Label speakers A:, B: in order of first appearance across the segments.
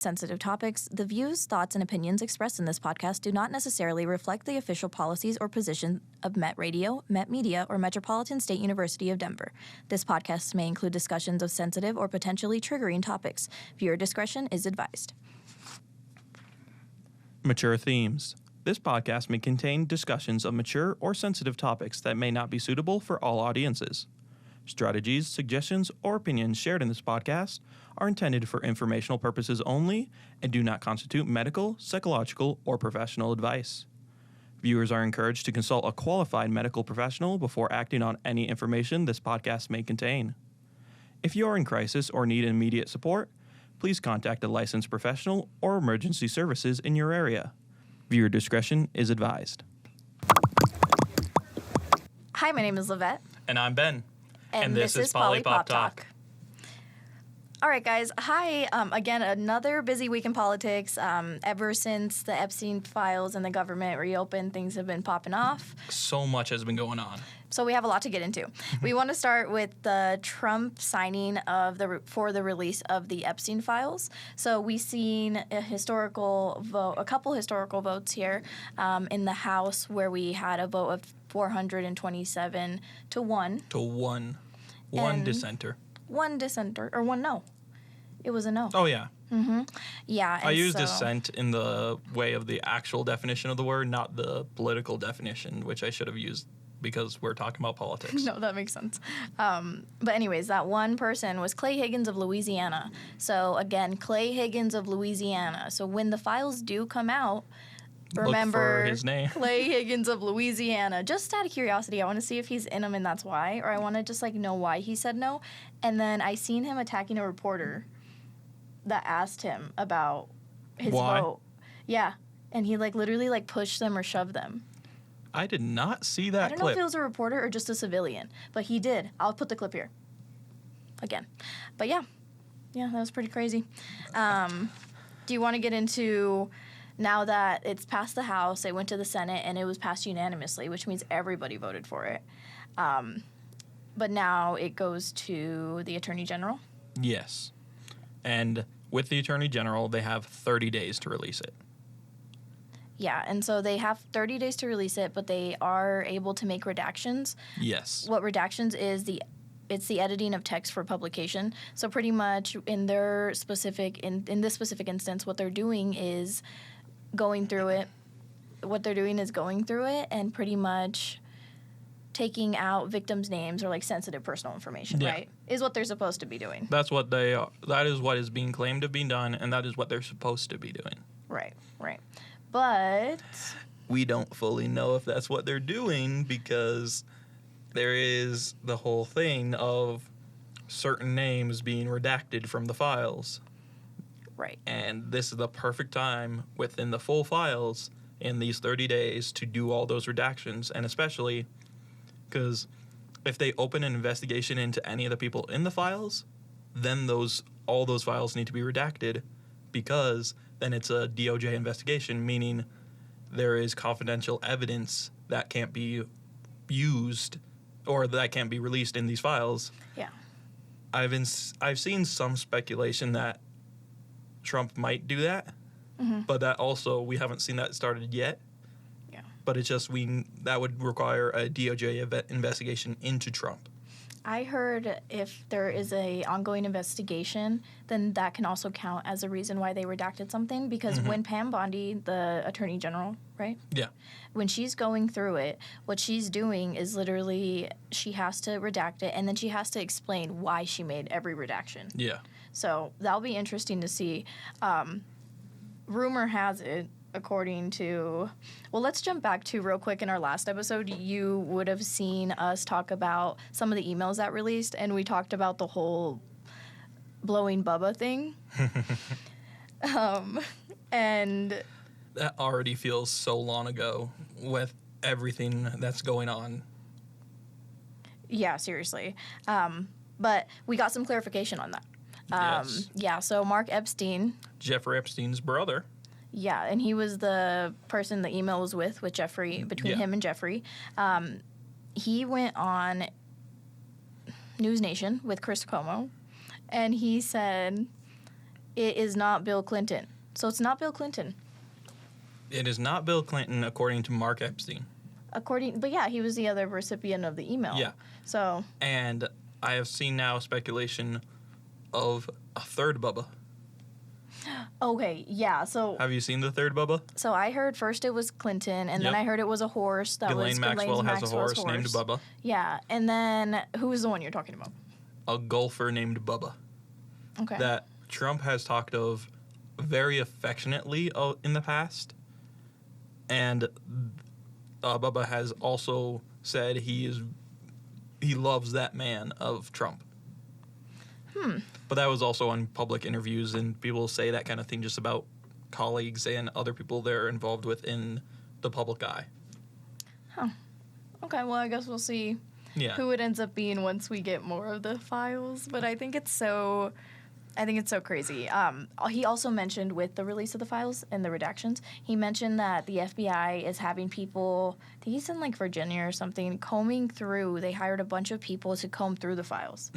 A: Sensitive topics, the views, thoughts, and opinions expressed in this podcast do not necessarily reflect the official policies or position of Met Radio, Met Media, or Metropolitan State University of Denver. This podcast may include discussions of sensitive or potentially triggering topics. Viewer discretion is advised.
B: Mature themes. This podcast may contain discussions of mature or sensitive topics that may not be suitable for all audiences. Strategies, suggestions, or opinions shared in this podcast are intended for informational purposes only and do not constitute medical, psychological, or professional advice. Viewers are encouraged to consult a qualified medical professional before acting on any information this podcast may contain. If you are in crisis or need immediate support, please contact a licensed professional or emergency services in your area. Viewer discretion is advised.
A: Hi, my name is Livette.
B: And I'm Ben.
A: And this is Poli-Pop Talk. All right, guys. Hi. Again, another busy week in politics. Ever since the Epstein files and the government reopened, things have been popping off.
B: So much has been going on.
A: So we have a lot to get into. We want to start with the Trump signing of for the release of the Epstein files. So we've seen a couple historical votes here in the House where we had a vote of 427 to 1.
B: To 1. One dissenter.
A: One dissenter, or one no. It was a no.
B: Oh, yeah.
A: Mm-hmm. Yeah.
B: I use dissent in the way of the actual definition of the word, not the political definition, which I should have used because we're talking about politics.
A: No, that makes sense. But anyways, that one person was Clay Higgins of Louisiana. So again, Clay Higgins of Louisiana. So when the files do come out, remember
B: look for his name.
A: Clay Higgins of Louisiana. Just out of curiosity, I want to see if he's in them and that's why, or I want to just know why he said no. And then I seen him attacking a reporter that asked him about his vote. Yeah, and he literally pushed them or shoved them.
B: I did not see that clip.
A: I don't know if it was a reporter or just a civilian, but he did. I'll put the clip here again. But yeah, that was pretty crazy. Do you want to get into? Now that it's passed the House, it went to the Senate, and it was passed unanimously, which means everybody voted for it. But now it goes to the Attorney General?
B: Yes. And with the Attorney General, they have 30 days to release it.
A: Yeah, and so they have 30 days to release it, but they are able to make redactions.
B: Yes.
A: What redactions is it's the editing of text for publication. So pretty much in their specific in this specific instance, what they're doing is going through it. What they're doing is going through it and pretty much taking out victims' names or sensitive personal information, right? Is what they're supposed to be doing.
B: That's what they are. That is what is being claimed to be done, and that is what they're supposed to be doing.
A: Right. But
B: we don't fully know if that's what they're doing because there is the whole thing of certain names being redacted from the files.
A: Right.
B: And this is the perfect time within the full files in these 30 days to do all those redactions. And especially because if they open an investigation into any of the people in the files, then all those files need to be redacted because then it's a DOJ investigation, meaning there is confidential evidence that can't be used or that can't be released in these files.
A: Yeah.
B: I've seen some speculation that Trump might do that, but that also we haven't seen that started yet.
A: Yeah.
B: But it's just that would require a DOJ investigation into Trump.
A: I heard if there is a ongoing investigation, then that can also count as a reason why they redacted something. Because when Pam Bondi, the Attorney General, right?
B: Yeah.
A: When she's going through it, what she's doing is literally she has to redact it, and then she has to explain why she made every redaction.
B: Yeah.
A: So that'll be interesting to see. Rumor has it, according to... Well, let's jump back to real quick in our last episode. You would have seen us talk about some of the emails that released, and we talked about the whole blowing Bubba thing. And...
B: That already feels so long ago with everything that's going on.
A: Yeah, seriously. But we got some clarification on that.
B: Yes.
A: Yeah, so Mark Epstein...
B: Jeffrey Epstein's brother.
A: Yeah, and he was the person the email was with Jeffrey, between him and Jeffrey. He went on News Nation with Chris Cuomo, and he said it is not Bill Clinton. So it's not Bill Clinton.
B: It is not Bill Clinton, according to Mark Epstein.
A: But yeah, he was the other recipient of the email.
B: Yeah.
A: So.
B: And I have seen now speculation of a third Bubba.
A: Okay, yeah, so...
B: Have you seen the third Bubba?
A: So I heard first it was Clinton, and then I heard it was a horse that was...
B: Ghislaine Maxwell has a horse named Bubba.
A: Yeah, and then who was the one you're talking about?
B: A golfer named Bubba.
A: Okay.
B: That Trump has talked of very affectionately in the past. And Bubba has also said he loves that man of Trump. But that was also on public interviews, and people say that kind of thing just about colleagues and other people they're involved with in the public eye.
A: Huh. Okay, well, I guess we'll see who it ends up being once we get more of the files. But I think it's so crazy. He also mentioned with the release of the files and the redactions, he mentioned that the FBI is having people, I think he's in like Virginia or something, combing through. They hired a bunch of people to comb through the files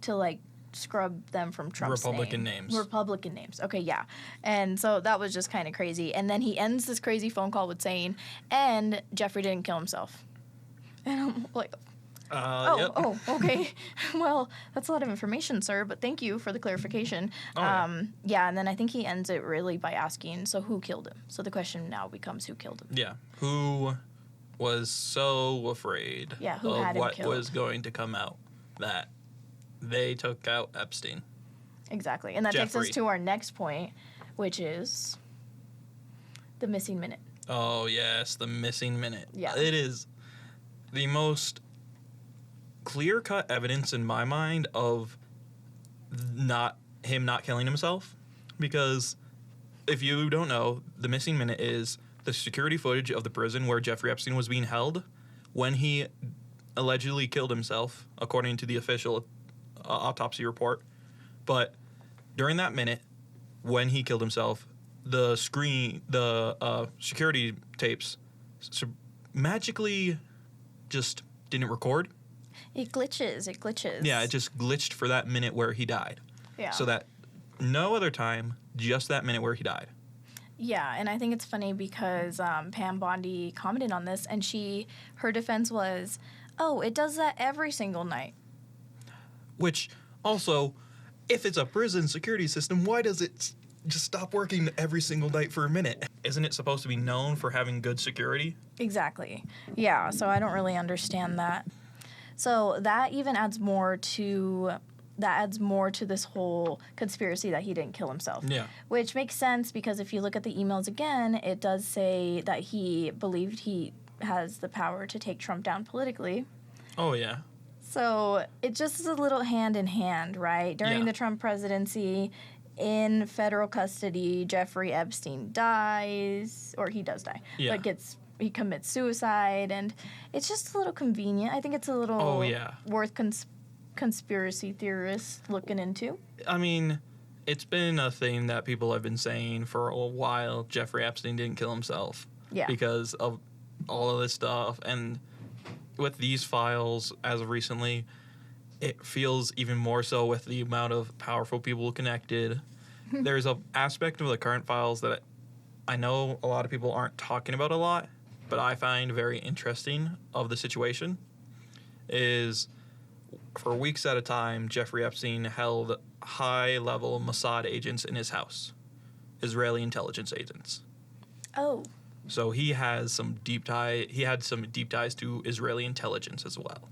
A: to like scrub them from Trump's
B: Republican names.
A: Republican names. Okay, yeah. And so that was just kind of crazy. And then he ends this crazy phone call with saying, and Jeffrey didn't kill himself. And I'm like,
B: yep.
A: Oh, okay. Well, that's a lot of information, sir, but thank you for the clarification. Yeah, and then I think he ends it really by asking, so who killed him? So the question now becomes, who killed him?
B: Yeah. Who was so afraid of what was going to come out that they took out Epstein.
A: Exactly. And that takes us to our next point, which is the missing minute.
B: Oh, yes, the missing minute.
A: Yeah.
B: It is the most clear-cut evidence in my mind of him not killing himself. Because if you don't know, the missing minute is the security footage of the prison where Jeffrey Epstein was being held when he allegedly killed himself, according to the official autopsy report. But during that minute, when he killed himself, the security tapes magically just didn't record.
A: It glitches.
B: Yeah, it just glitched for that minute where he died.
A: Yeah.
B: So that no other time, just that minute where he died.
A: Yeah, and I think it's funny because Pam Bondi commented on this, and her defense was, oh, it does that every single night.
B: Which, also, if it's a prison security system, why does it just stop working every single night for a minute? Isn't it supposed to be known for having good security?
A: Exactly. Yeah, so I don't really understand that. So that even adds more to this whole conspiracy that he didn't kill himself.
B: Yeah.
A: Which makes sense because if you look at the emails again, it does say that he believed he has the power to take Trump down politically.
B: Oh, yeah.
A: So it just is a little hand in hand, right? During the Trump presidency, in federal custody, Jeffrey Epstein dies, or he does die, but he commits suicide, and it's just a little convenient. I think it's a little worth conspiracy theorists looking into.
B: I mean, it's been a thing that people have been saying for a while. Jeffrey Epstein didn't kill himself because of all of this stuff, and with these files, as of recently, it feels even more so with the amount of powerful people connected. There's an aspect of the current files that I know a lot of people aren't talking about a lot, but I find very interesting of the situation, is for weeks at a time, Jeffrey Epstein held high-level Mossad agents in his house, Israeli intelligence agents.
A: Oh.
B: So he has some deep ties to Israeli intelligence as well.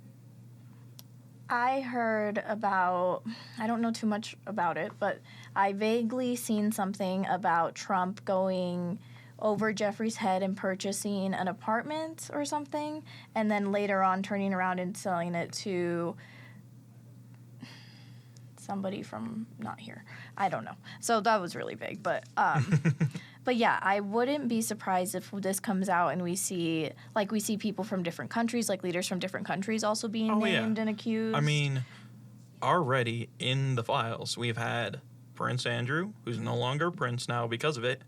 A: I heard about, I don't know too much about it, but I vaguely seen something about Trump going over Jeffrey's head and purchasing an apartment or something, and then later on turning around and selling it to somebody from not here. I don't know. So that was really big, but but yeah, I wouldn't be surprised if this comes out and we see people from different countries, like leaders from different countries also being named and accused.
B: I mean, already in the files, we've had Prince Andrew, who's no longer Prince now because of it,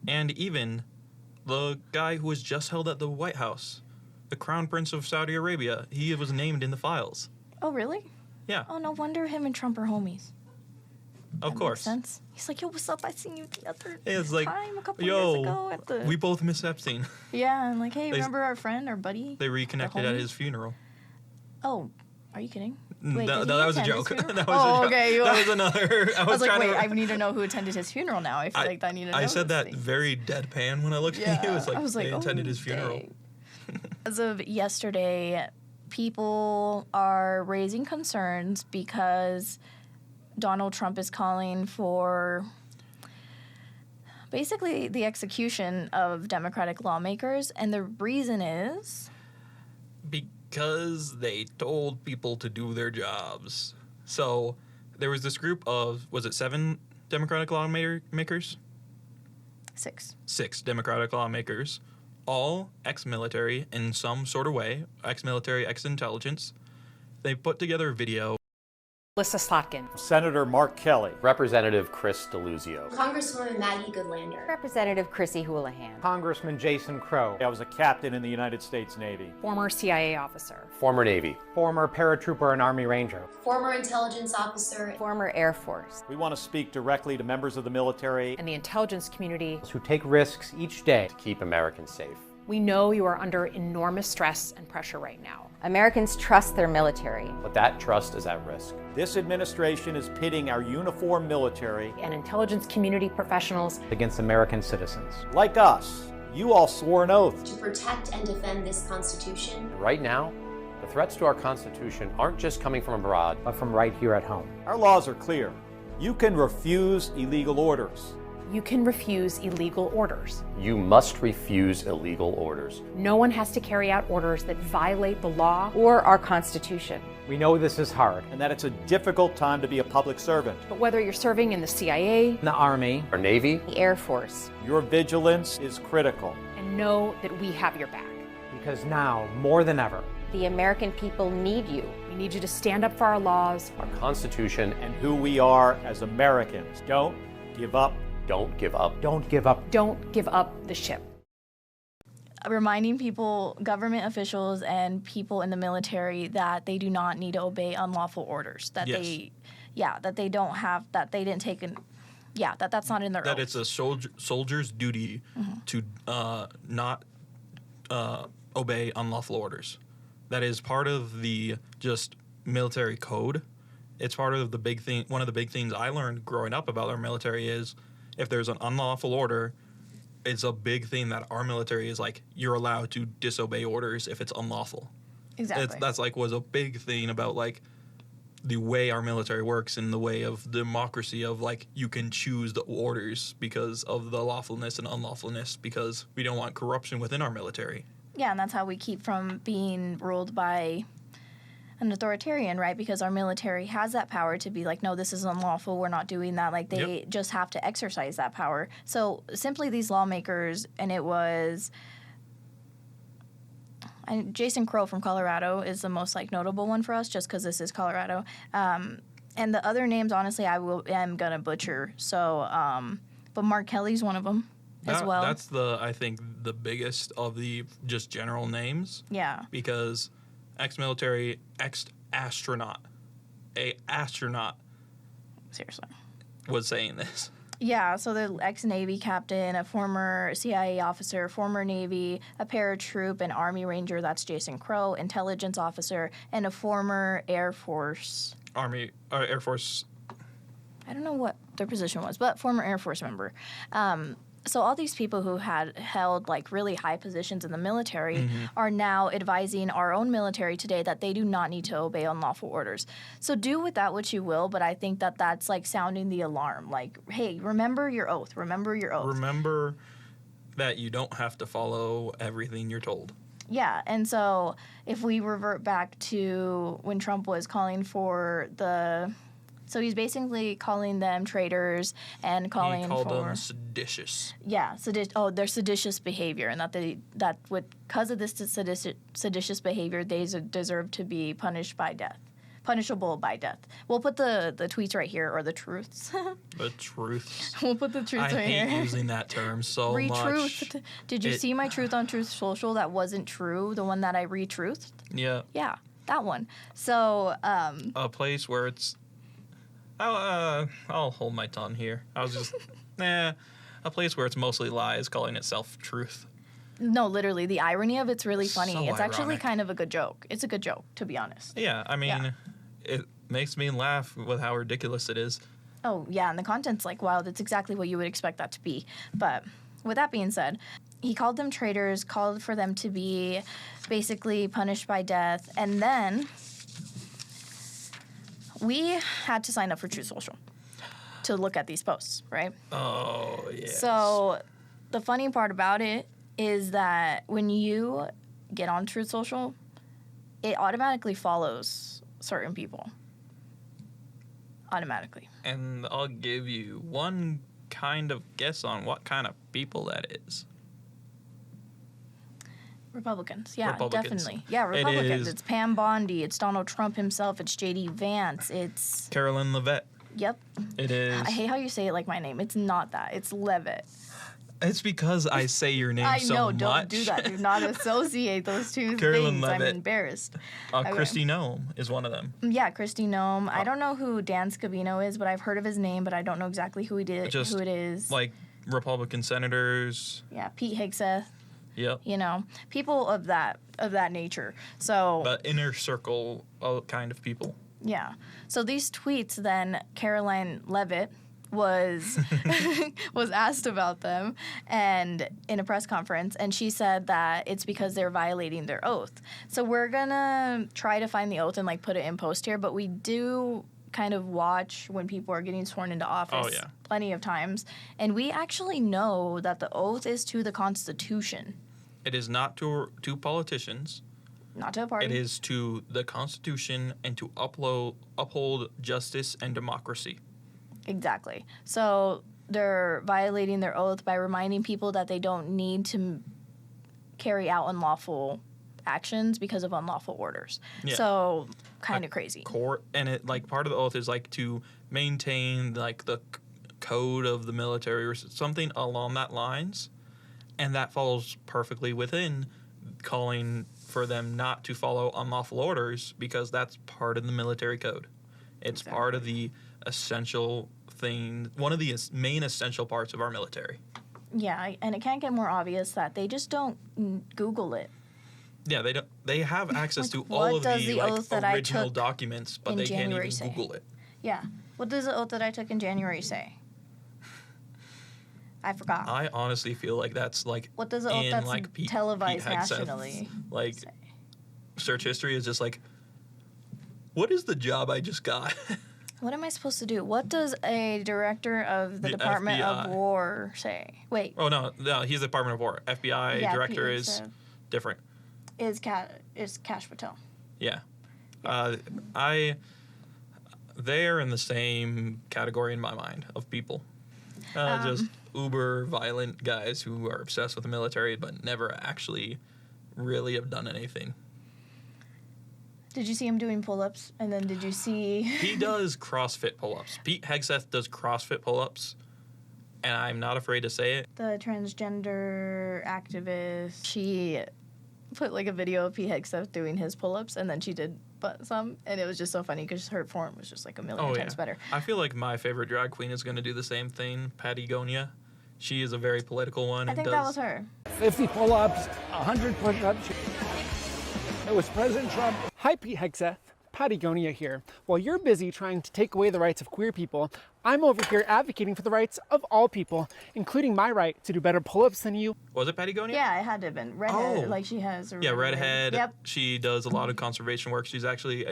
B: and even the guy who was just held at the White House, the Crown Prince of Saudi Arabia. He was named in the files.
A: Oh, really?
B: Yeah.
A: Oh, no wonder him and Trump are homies.
B: Of course.
A: Makes sense. He's like, yo, what's up? I seen you the other
B: It's like,
A: time a couple years ago at the...
B: we both miss Epstein.
A: Yeah, I'm like, hey, remember our friend, our buddy?
B: They reconnected at his funeral.
A: Oh, are you kidding?
B: Wait, that was a joke. That was
A: a joke. Okay.
B: That was another.
A: I was like, wait, I need to know who attended his funeral now. I feel like I need to know.
B: I said that very deadpan when I looked at you. It was like, they attended his funeral.
A: As of yesterday, people are raising concerns because Donald Trump is calling for basically the execution of Democratic lawmakers, and the reason is
B: because they told people to do their jobs. So there was this group of, was it 7 Democratic lawmakers?
A: 6.
B: 6 Democratic lawmakers, all ex-military in some sort of way, ex-military, ex-intelligence. They put together a video.
C: Lissa Slotkin.
D: Senator Mark Kelly.
E: Representative Chris DeLuzio.
F: Congresswoman Maggie Goodlander.
G: Representative Chrissy Houlihan.
D: Congressman Jason Crow. I was a captain in the United States Navy.
C: Former CIA officer.
E: Former Navy.
D: Former paratrooper and Army Ranger.
F: Former intelligence officer.
G: Former Air Force.
D: We want to speak directly to members of the military
C: And the intelligence community.
D: who take risks each day
E: To keep Americans safe.
C: We know you are under enormous stress and pressure right now.
G: Americans trust their military.
E: But that trust is at risk.
D: This administration is pitting our uniformed military
C: And intelligence community professionals.
D: against American citizens. Like us, you all swore an oath.
F: To protect and defend this Constitution.
E: Right now, the threats to our Constitution aren't just coming from abroad,
D: But from right here at home. Our laws are clear. You can refuse illegal orders.
C: You can refuse illegal orders.
E: you must refuse illegal orders.
C: No one has to carry out orders that violate the law.
G: Or our Constitution.
D: We know this is hard and that it's a difficult time to be a public servant.
C: But whether you're serving in the CIA,
D: In the Army,
E: Our Navy,
G: The Air Force.
D: your vigilance is critical.
C: and know that we have your back.
D: Because now, more than ever,
G: The American people need you.
C: We need you to stand up for our laws.
E: our Constitution,
D: and who we are as Americans. Don't give up.
E: don't give up.
D: Don't give up.
C: Don't give up the ship.
A: Reminding people, government officials and people in the military, that they do not need to obey unlawful orders. That they don't have, that they didn't take that's not in their
B: That
A: oath.
B: it's a soldier's duty to not obey unlawful orders. That is part of the just military code. It's part of the big thing. One of the big things I learned growing up about our military is if there's an unlawful order, it's a big thing that our military is like, you're allowed to disobey orders if it's unlawful.
A: Exactly.
B: That's like was a big thing about like the way our military works and the way of democracy of like you can choose the orders because of the lawfulness and unlawfulness because we don't want corruption within our military.
A: Yeah, and that's how we keep from being ruled by an authoritarian, right? Because our military has that power to be like, no, this is unlawful, we're not doing that. Like, they just have to exercise that power. So simply these lawmakers, and it was... And Jason Crow from Colorado is the most like notable one for us, just because this is Colorado. And the other names, honestly, am gonna butcher. So, but Mark Kelly's one of them as well.
B: That's I think the biggest of the just general names.
A: Yeah.
B: Because ex-military, ex-astronaut,
A: Seriously.
B: was saying this.
A: Yeah, so the ex-Navy captain, a former CIA officer, former Navy, a paratroop, an Army Ranger, that's Jason Crow, intelligence officer, and a former Air Force.
B: Air Force.
A: I don't know what their position was, but former Air Force member. So all these people who had held like really high positions in the military are now advising our own military today that they do not need to obey unlawful orders. So do with that what you will, but I think that that's like sounding the alarm. Like, hey, remember your oath. Remember your oath.
B: Remember that you don't have to follow everything you're told.
A: Yeah, and so if we revert back to when Trump was calling for so he's basically calling them traitors and calling
B: He called
A: for
B: them seditious.
A: Yeah, their seditious behavior, and because of this seditious behavior, they deserve to be punishable by death. We'll put the tweets right here, or the truths.
B: The truth.
A: We'll put the truths
B: I
A: right
B: hate
A: here.
B: using that term so much.
A: Retruthed. Did you see my truth on Truth Social that wasn't true? The one that I retruthed?
B: Yeah.
A: Yeah, that one. So
B: A place where it's I'll hold my tongue here. I was just, a place where it's mostly lies calling itself truth.
A: No, literally, the irony of it's really funny.
B: So
A: It's actually
B: ironic.
A: kind of a good joke. It's a good joke, to be honest.
B: Yeah, I mean,
A: Yeah.
B: it makes me laugh with how ridiculous it is.
A: Oh, yeah, and the content's like, wow, that's exactly what you would expect that to be. But with that being said, he called them traitors, called for them to be basically punished by death, and then we had to sign up for Truth Social to look at these posts, right?
B: Oh, yeah.
A: So the funny part about it is that when you get on Truth Social, it automatically follows certain people. Automatically.
B: And I'll give you one kind of guess on what kind of people that is.
A: Republicans. Yeah,
B: Republicans.
A: definitely. Yeah,
B: It
A: Republicans.
B: is-
A: It's Pam Bondi. It's Donald Trump himself. It's J.D. Vance. It's...
B: Carolyn Levitt.
A: Yep.
B: It is.
A: I hate how you say it like my name. It's not that. It's Levitt.
B: It's because I say your name
A: I
B: so
A: know.
B: much.
A: Don't do that. Do not associate those two
B: Carolyn
A: things. I'm
B: Levitt.
A: embarrassed. Okay.
B: Christy Noem is one of them.
A: Yeah, Christy Noem. I don't know who Dan Scavino is, but I've heard of his name, but I don't know exactly who it is.
B: Like Republican senators.
A: Yeah, Pete Hegseth.
B: Yep.
A: You know, people of that nature. So
B: The inner circle kind of people.
A: yeah. So these tweets, then Caroline Levitt was was asked about them and in a press conference, and she said that it's because they're violating their oath. So we're gonna try to find the oath and like put it in post here, but we do kind of watch when people are getting sworn into office plenty of times, and we actually know that the oath is to the Constitution,
B: It is not to politicians.
A: not to a party.
B: It is to the Constitution and to uphold justice and democracy.
A: Exactly. So they're violating their oath by reminding people that they don't need to carry out unlawful actions because of unlawful orders.
B: Yeah.
A: So kind of crazy.
B: And it like part of the oath is like to maintain like the code of the military or something along that lines, and that falls perfectly within calling for them not to follow unlawful orders because that's part of the military code. It's part of the essential thing, one of the main essential parts of our military.
A: Yeah, and it can't get more obvious that they just don't Google it.
B: Yeah, they don't. They have access
A: Like,
B: to
A: what
B: all of
A: does
B: the
A: the
B: like
A: oath that I
B: original
A: took
B: documents, but
A: in
B: they can't
A: January
B: even
A: say?
B: Google it.
A: Yeah. What does the oath that I took in January say? I forgot.
B: I honestly feel like that's like
A: What does the oath
B: in
A: that's
B: like
A: televised
B: Pete Hegseth,
A: nationally
B: like
A: say?
B: search history is just like, what is the job I just got?
A: What am I supposed to do? What does a director of the
B: The
A: Department of
B: FBI.
A: War say? Wait,
B: Oh no, he's the Department of War. FBI
A: Yeah,
B: director
A: Pete
B: is
A: Hegseth.
B: different.
A: is Cash Patel.
B: Yeah, they're in the same category in my mind of people. Just uber violent guys who are obsessed with the military but never actually really have done anything.
A: Did you see him doing pull-ups? And then did you see...
B: He does CrossFit pull-ups. Pete Hegseth does CrossFit pull-ups, and I'm not afraid to say it.
A: the transgender activist? She put like a video of Pete Hegseth doing his pull-ups, and then she did some, and it was just so funny because her form was just like a million times better.
B: I feel like my favorite drag queen is going to do the same thing, Patagonia. She is a very political one.
A: I think that was her.
H: 50 pull-ups, 100 push-ups. It was President Trump. Hi, Pete Hegseth. Patagonia here. While you're busy trying to take away the rights of queer people, I'm over here advocating for the rights of all people, including my right to do better pull-ups than you.
B: Was it Patagonia?
A: Yeah, it had to have been. Redhead,
B: Oh.
A: like she has a
B: Yeah,
A: red
B: redhead.
A: Yep.
B: She does a lot of conservation work. She's actually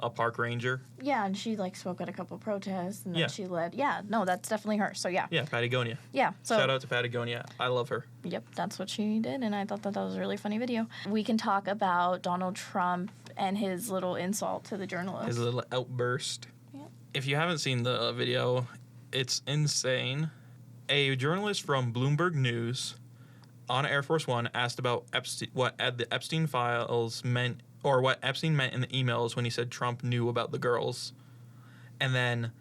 B: a park ranger.
A: Yeah, and she like spoke at a couple protests, and then
B: Yeah.
A: she led. Yeah, no, that's definitely her. So yeah.
B: Yeah, Patagonia.
A: Yeah. So
B: Shout out to Patagonia. I love her.
A: Yep, that's what she did, and I thought that was a really funny video. We can talk about Donald Trump and his little insult to the journalist.
B: His little outburst.
A: Yeah.
B: If you haven't seen the video, it's insane. A journalist from Bloomberg News on Air Force One asked about what the Epstein files meant, or what Epstein meant in the emails when he said Trump knew about the girls. And then,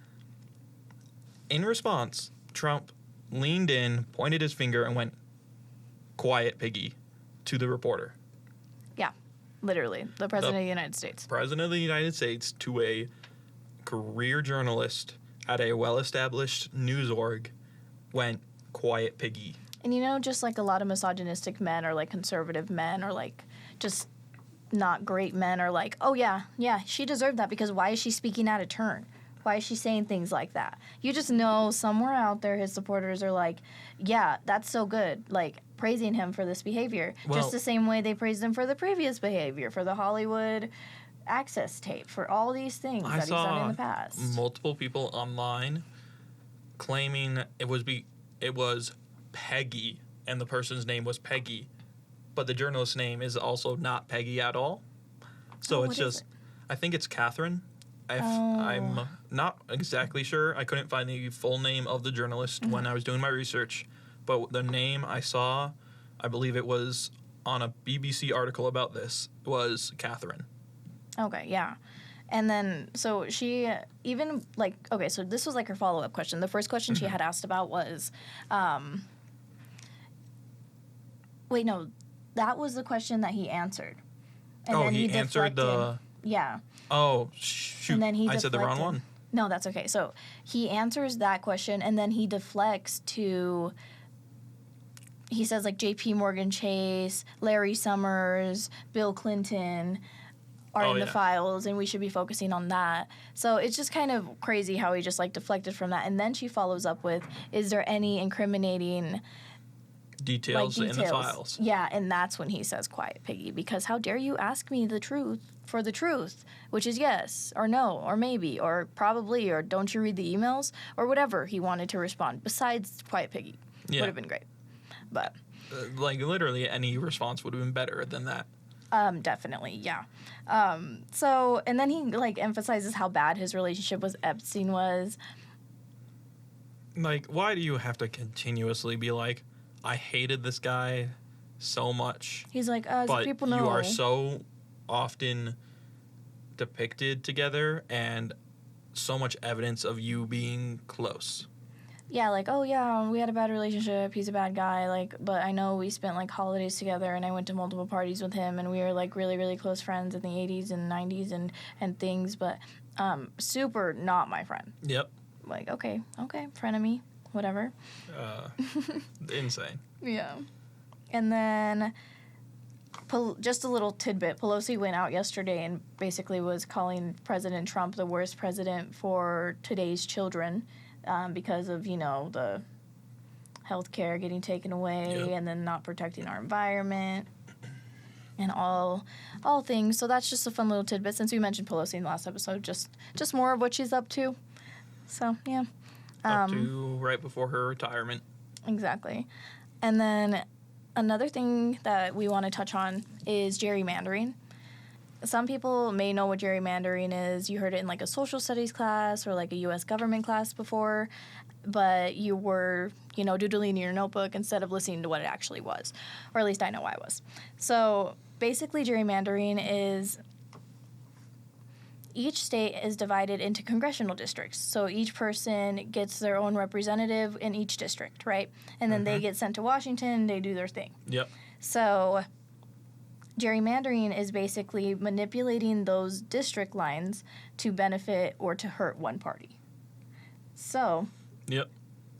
B: in response, Trump leaned in, pointed his finger, and went, "Quiet, piggy," to the reporter.
A: Yeah, literally, the president of the United States.
B: President of the United States to a career journalist at a well-established news org went quiet piggy.
A: And you know, just like a lot of misogynistic men or like conservative men or like just not great men are like, oh yeah, she deserved that because why is she speaking out of turn? Why is she saying things like that? You just know somewhere out there his supporters are like, yeah, that's so good, like praising him for this behavior.
B: Well,
A: just the same way they praised him for the previous behavior, for the Hollywood access tape, for all these things that he's done in the past.
B: Multiple people online claiming it was Peggy and the person's name was Peggy, but the journalist's name is also not Peggy at all. So it's just, I think it's Catherine. I'm not exactly sure. I couldn't find the full name of the journalist when I was doing my research, but the name I saw, I believe it was on a BBC article about this, was Catherine.
A: Okay, yeah. And then, so she even, like, okay, so this was like her follow-up question. The first question she had asked about was, wait, no, that was the question that he answered. And then
B: he answered the...
A: Yeah.
B: Oh, shoot.
A: And then he
B: I said the wrong one.
A: No, that's okay. So he answers that question, and then he deflects to... He says, like, J.P. Morgan Chase, Larry Summers, Bill Clinton are in the files, and we should be focusing on that. So it's just kind of crazy how he just, like, deflected from that. And then she follows up with, is there any incriminating...
B: Details in the files.
A: Yeah, and that's when he says quiet piggy, because how dare you ask me the truth for the truth, which is yes or no or maybe or probably or don't you read the emails or whatever he wanted to respond besides quiet piggy. Would have been great. But
B: like literally any response would have been better than that.
A: Definitely, yeah. So and then he like emphasizes how bad his relationship with Epstein was.
B: Like, why do you have to continuously be like, I hated this guy so much?
A: He's like,
B: but
A: people know.
B: You are so often depicted together and so much evidence of you being close.
A: Yeah, like, oh yeah, we had a bad relationship, he's a bad guy, like, but I know we spent like holidays together and I went to multiple parties with him and we were like really, really close friends in the 80s and 90s and things, but super not my friend.
B: Yep.
A: Like, okay, frenemy, whatever.
B: Insane.
A: Yeah. And then, just a little tidbit, Pelosi went out yesterday and basically was calling President Trump the worst president for today's children because of, you know, the health care getting taken away and then not protecting our environment and all things. So that's just a fun little tidbit since we mentioned Pelosi in the last episode, just more of what she's up to. So, yeah.
B: Up to right before her retirement.
A: Exactly. And then another thing that we want to touch on is gerrymandering. Some people may know what gerrymandering is. You heard it in like a social studies class or like a U.S. government class before, but you were, you know, doodling in your notebook instead of listening to what it actually was. Or at least I know I was. So basically gerrymandering is each state is divided into congressional districts. So each person gets their own representative in each district, right? And then they get sent to Washington, they do their thing.
B: Yep.
A: So gerrymandering is basically manipulating those district lines to benefit or to hurt one party. So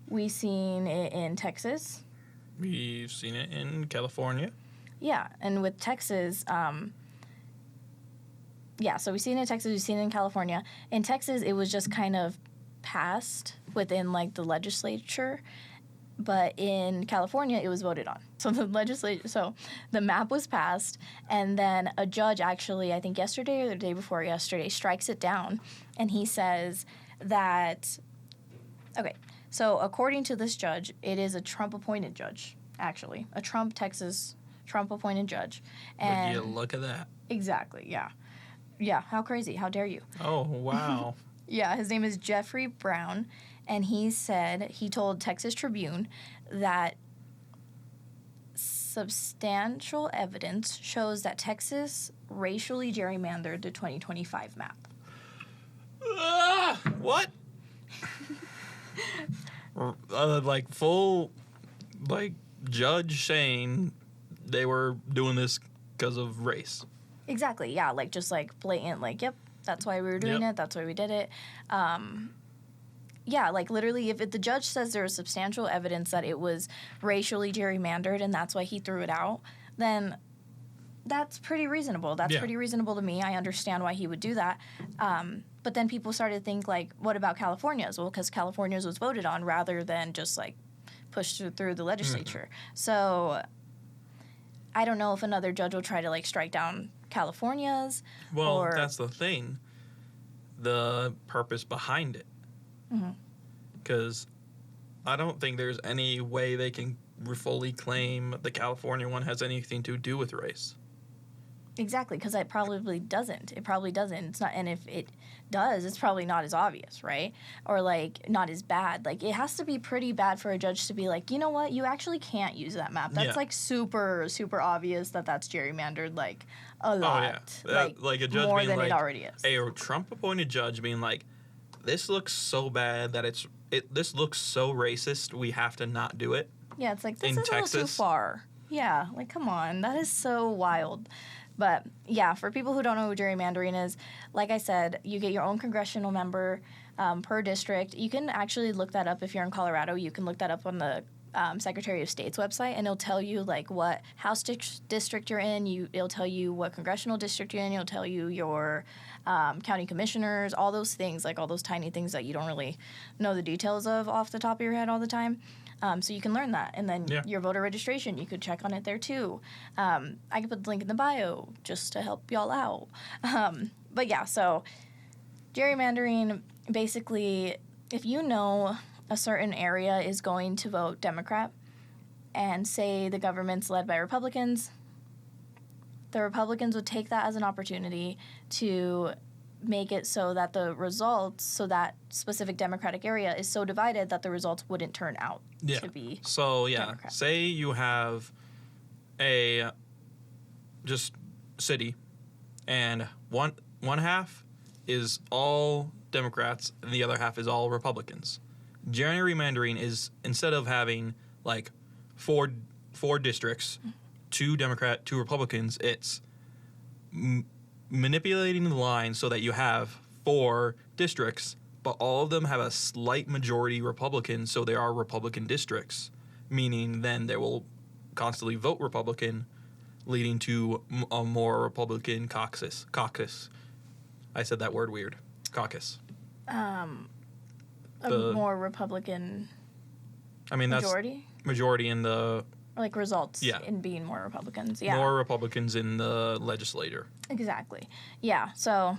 A: we've seen it in Texas.
B: We've seen it in California.
A: Yeah, and with Texas, so we've seen it in Texas, we've seen it in California. In Texas, it was just kind of passed within, like, the legislature. But in California, it was voted on. So the map was passed, and then a judge actually, I think yesterday or the day before yesterday, strikes it down. And he says that, okay, so according to this judge, it is a Trump-appointed judge, actually. A Trump-appointed judge. And
B: would you look at that?
A: Exactly, yeah. Yeah, how crazy. How dare you?
B: Oh, wow.
A: Yeah, his name is Jeffrey Brown, and he told Texas Tribune that substantial evidence shows that Texas racially gerrymandered the 2025 map.
B: What? Like full, like judge saying they were doing this because of race.
A: Exactly, yeah, like just like blatant, like, yep, That's why we were doing it. That's why we did it. Yeah, like literally, if the judge says there is substantial evidence that it was racially gerrymandered and that's why he threw it out, then that's pretty reasonable. That's pretty reasonable to me. I understand why he would do that. But then people started to think, like, what about California's? Well, because California's was voted on rather than just, like, pushed through the legislature. So I don't know if another judge will try to, like, strike down California's.
B: Well, that's the thing. The purpose behind it. Because I don't think there's any way they can fully claim the California one has anything to do with race.
A: Exactly, because it probably doesn't. It probably doesn't. It's not, and if it does, it's probably not as obvious, right? Or, like, not as bad. Like, it has to be pretty bad for a judge to be like, you know what? You actually can't use that map. That's, like, super, super obvious that that's gerrymandered, like, a lot.
B: Oh, yeah. Like a judge
A: more
B: being
A: than
B: like,
A: it already is.
B: A Trump-appointed judge being like, this looks so bad that this looks so racist, we have to not do it.
A: Yeah, it's like, this
B: in
A: is a little too
B: Texas.
A: far. Yeah, like, come on. That is so wild. But, yeah, for people who don't know who gerrymandering is, like I said, you get your own congressional member per district. You can actually look that up if you're in Colorado. You can look that up on the Secretary of State's website, and it'll tell you, like, what House district you're in. It'll tell you what congressional district you're in. It'll tell you your county commissioners, all those things, like all those tiny things that you don't really know the details of off the top of your head all the time. So you can learn that. And then your voter registration, you could check on it there too. I can put the link in the bio just to help y'all out. But yeah, so gerrymandering, basically, if you know a certain area is going to vote Democrat and say the government's led by Republicans, the Republicans would take that as an opportunity to make it so that the results, so that specific Democratic area is so divided that the results wouldn't turn out to be Democrat.
B: Say you have a just city and one half is all Democrats and the other half is all Republicans. Gerrymandering is, instead of having like four districts, 2 Democrat, 2 Republicans, it's manipulating the line so that you have 4 districts, but all of them have a slight majority Republican, so they are Republican districts, meaning then they will constantly vote Republican, leading to a more Republican caucus. I said that word weird. Caucus.
A: A more Republican majority?
B: That's majority in the...
A: Like results in being more Republicans. Yeah.
B: More Republicans in the legislature.
A: Exactly. Yeah. So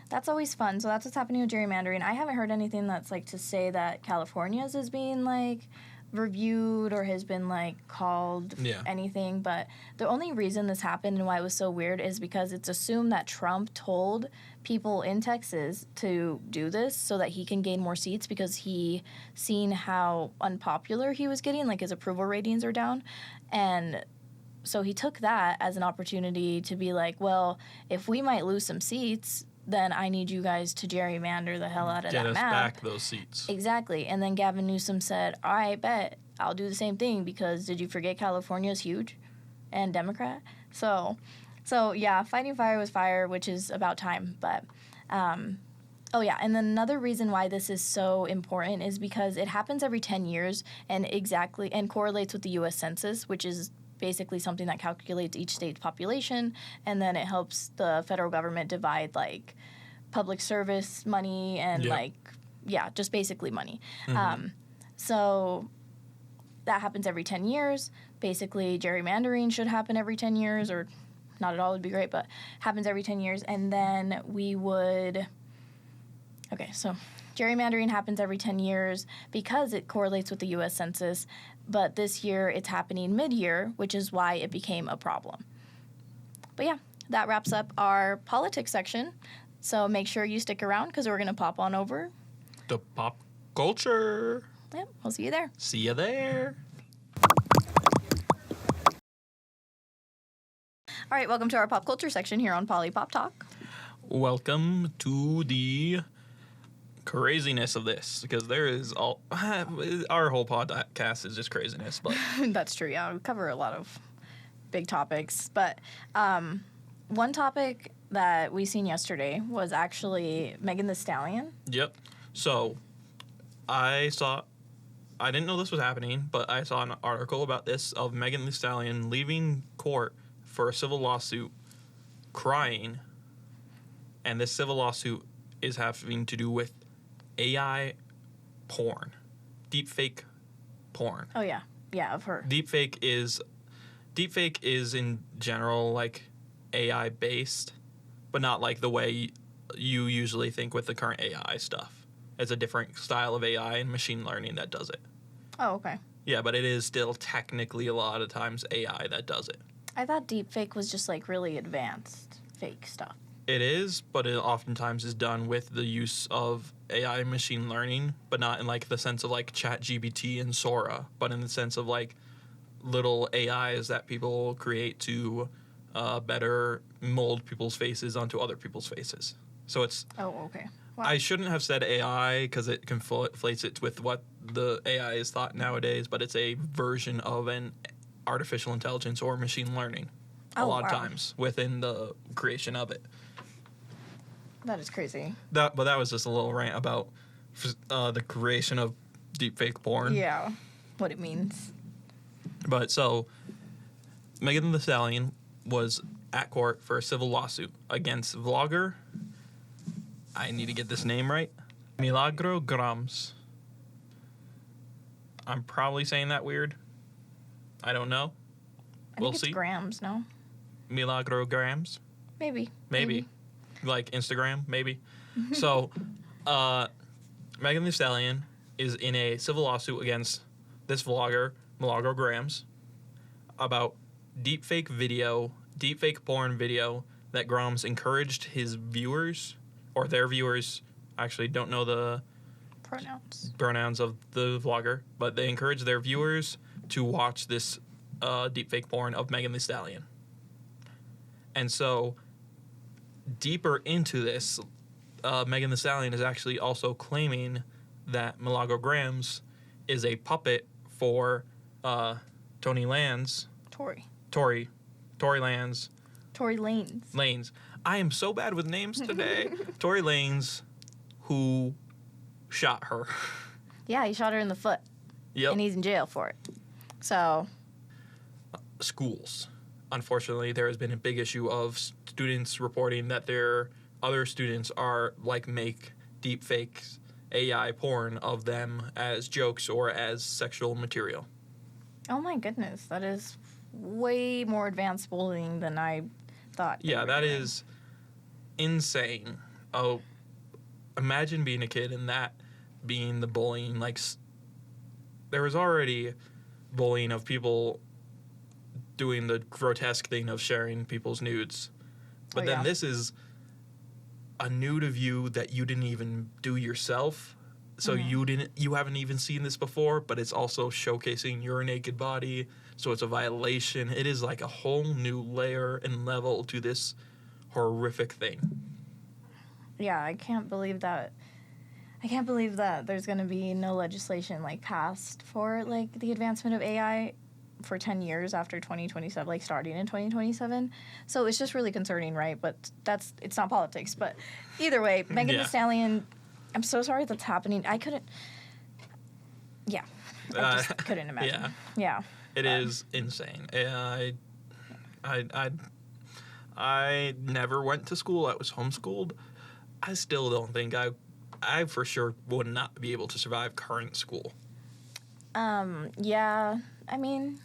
A: that's always fun. So that's what's happening with gerrymandering. I haven't heard anything that's like to say that California's is being like reviewed or has been like called anything. But the only reason this happened and why it was so weird is because it's assumed that Trump told people in Texas to do this so that he can gain more seats because he seen how unpopular he was getting, like his approval ratings are down. And so he took that as an opportunity to be like, well, if we might lose some seats, then I need you guys to gerrymander the hell out of that map.
B: Get us back those seats.
A: Exactly. And then Gavin Newsom said, all right, bet. I'll do the same thing because did you forget California is huge and Democrat? So yeah, fighting fire with fire, which is about time. But, and then another reason why this is so important is because it happens every 10 years and correlates with the U.S. Census, which is basically something that calculates each state's population, and then it helps the federal government divide, like, public service money and, just basically money. Mm-hmm. So that happens every 10 years. Basically, gerrymandering should happen every 10 years, or not at all would be great, but happens every 10 years. And then so gerrymandering happens every 10 years because it correlates with the U.S. Census, but this year it's happening mid-year, which is why it became a problem. But yeah, that wraps up our politics section. So make sure you stick around because we're going to pop on over
B: to pop culture.
A: Yep, we'll see you there.
B: See you there.
A: All right, welcome to our pop culture section here on Poli-Pop Talk.
B: Welcome to the craziness of this, because there is our whole podcast is just craziness, but
A: that's true. Yeah, we cover a lot of big topics, but one topic that we seen yesterday was actually Megan Thee Stallion.
B: Yep. So I didn't know this was happening, but I saw an article about this of Megan Thee Stallion leaving court for a civil lawsuit, crying, and this civil lawsuit is having to do with AI porn, deepfake porn.
A: Oh yeah, yeah, of her.
B: Deepfake is in general like AI based, but not like the way you usually think with the current AI stuff. It's a different style of AI and machine learning that does it.
A: Oh, okay.
B: Yeah, but it is still technically a lot of times AI that does it.
A: I thought deepfake was just like really advanced fake stuff.
B: It is, but it oftentimes is done with the use of AI and machine learning, but not in like the sense of like ChatGPT and Sora, but in the sense of like little AIs that people create to better mold people's faces onto other people's faces. So it's...
A: Oh, okay. Wow.
B: I shouldn't have said AI because it conflates it with what the AI is thought nowadays, but it's a version of an artificial intelligence or machine learning a lot of times within the creation of it.
A: That is crazy.
B: But that was just a little rant about the creation of deepfake porn.
A: Yeah, what it means.
B: But so, Megan Thee Stallion was at court for a civil lawsuit against vlogger, I need to get this name right, Milagro Grams. I'm probably saying that weird. I don't know. We'll
A: think
B: see.
A: It's grams, no?
B: Milagro Grams?
A: Maybe.
B: Maybe. Like Instagram, maybe. So, Megan Thee Stallion is in a civil lawsuit against this vlogger, Milagro Grams, about deepfake porn video that Grams encouraged his viewers, or their viewers, actually don't know the pronouns of the vlogger, but they encouraged their viewers to watch this deepfake porn of Megan Thee Stallion. And so, deeper into this, Megan Thee Stallion is actually also claiming that Milagro Grams is a puppet for Tory Lanez. I am so bad with names today. Tory Lanez, who shot her.
A: Yeah, he shot her in the foot.
B: Yep.
A: And he's in jail for it. So.
B: Schools. Unfortunately, there has been a big issue of students reporting that their other students are make deepfake AI porn of them as jokes or as sexual material.
A: Oh my goodness, that is way more advanced bullying than I thought.
B: Yeah, that is insane. Oh, imagine being a kid and that being the bullying. There was already bullying of people doing the grotesque thing of sharing people's nudes. But then this is a nude of you that you didn't even do yourself. So you haven't even seen this before, but it's also showcasing your naked body. So it's a violation. It is like a whole new layer and level to this horrific thing.
A: Yeah, I can't believe that there's going to be no legislation passed for the advancement of AI for 10 years after 2027, starting in 2027. So it's just really concerning, right? But it's not politics. But either way, Megan Thee Stallion, I'm so sorry that's happening. I just couldn't imagine. Yeah.
B: It is insane. I never went to school. I was homeschooled. I still don't think I for sure would not be able to survive current school.
A: Yeah. I mean,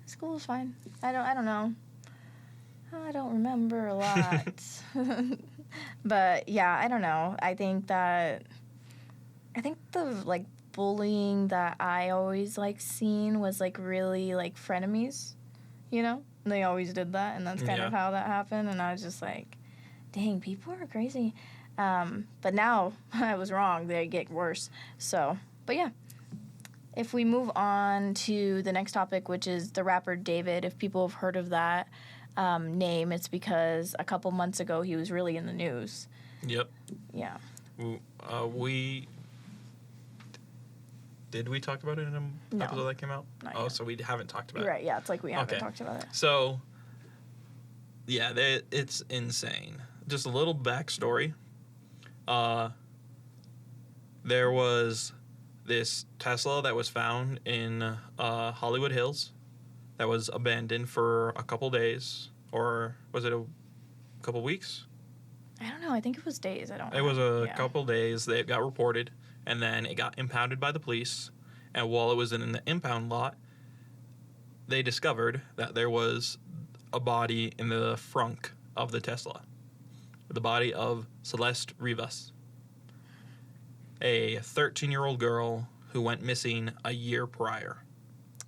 A: school is fine. I don't know. I don't remember a lot. But yeah, I don't know. I think the bullying that I always seen was really frenemies, They always did that, and that's kind of how that happened. And I was just dang, people are crazy. But now I was wrong. They get worse. So, but yeah. If we move on to the next topic, which is the rapper David, if people have heard of that name, it's because a couple months ago he was really in the news.
B: Yep.
A: Yeah.
B: Did we talk about it in an episode that came out?
A: Not yet.
B: So we haven't talked about it.
A: Right, yeah, it's we haven't talked about it.
B: So, Yeah, it's insane. Just a little backstory. There was this Tesla that was found in Hollywood Hills that was abandoned for a couple days, or was it a couple weeks?
A: I don't know. I think it was days. I don't know.
B: It was a couple days. It got reported, and then it got impounded by the police. And while it was in the impound lot, they discovered that there was a body in the frunk of the Tesla. The body of Celeste Rivas, a 13-year-old girl who went missing a year prior.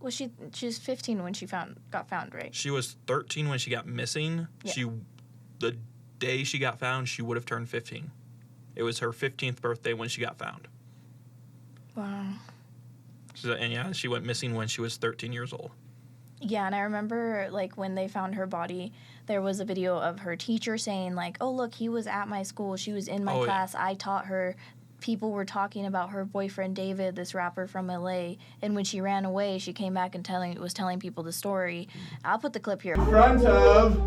A: Well, she was 15 when she got found, right?
B: She was 13 when she got missing.
A: Yeah.
B: The day she got found, she would have turned 15. It was her 15th birthday when she got found.
A: Wow.
B: She went missing when she was 13 years old.
A: Yeah, and I remember, like, when they found her body, there was a video of her teacher saying, like, oh, look, he was at my school. She was in my class. Yeah. I taught her. People were talking about her boyfriend, David, this rapper from L.A., and when she ran away, she came back and was telling people the story. I'll put the clip here.
I: In front of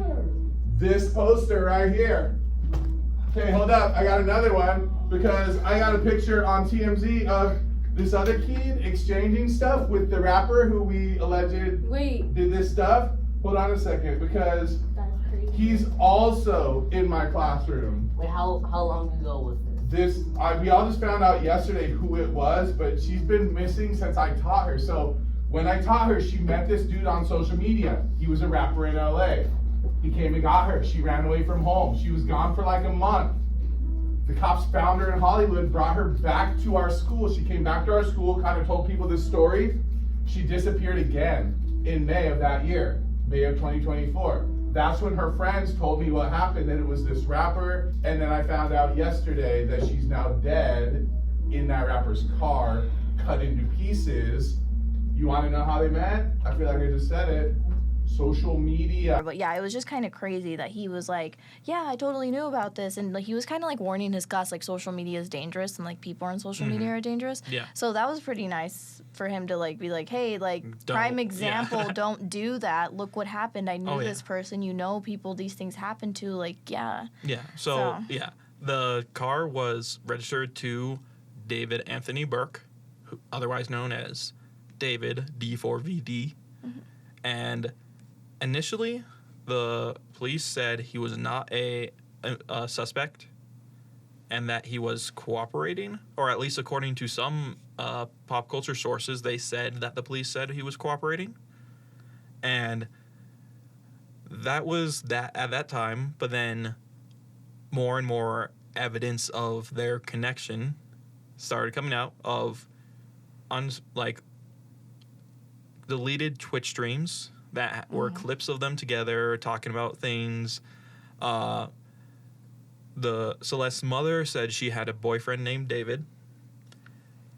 I: this poster right here. Okay, hold up. I got another one because I got a picture on TMZ of this other kid exchanging stuff with the rapper who we alleged did this stuff. Hold on a second, because he's also in my classroom.
J: Wait, how long ago was this?
I: We all just found out yesterday who it was, but she's been missing since I taught her. So when I taught her, she met this dude on social media. He was a rapper in LA. He came and got her. She ran away from home. She was gone for like a month. The cops found her in Hollywood, brought her back to our school. She came back to our school, kind of told people this story. She disappeared again in May of that year, May of 2024. That's when her friends told me what happened, that it was this rapper, and then I found out yesterday that she's now dead in that rapper's car, cut into pieces. You want to know how they met? I feel like I just said it. Social media.
A: But yeah, it was just kind of crazy that he was like, yeah, I totally knew about this. And like, he was kind of like warning his class, like, social media is dangerous and like people on social media are dangerous.
B: Yeah.
A: So that was pretty nice for him to like be like, hey, like, prime example, don't do that. Look what happened. I knew this person. You know, people these things happen to. Like, yeah.
B: Yeah. So yeah, the car was registered to David Anthony Burke, otherwise known as David D4vd, and initially, the police said he was not a suspect and that he was cooperating, or at least according to some pop culture sources, they said that the police said he was cooperating. And that was that at that time, but then more and more evidence of their connection started coming out of deleted Twitch streams that were clips of them together talking about things. The Celeste's mother said she had a boyfriend named David.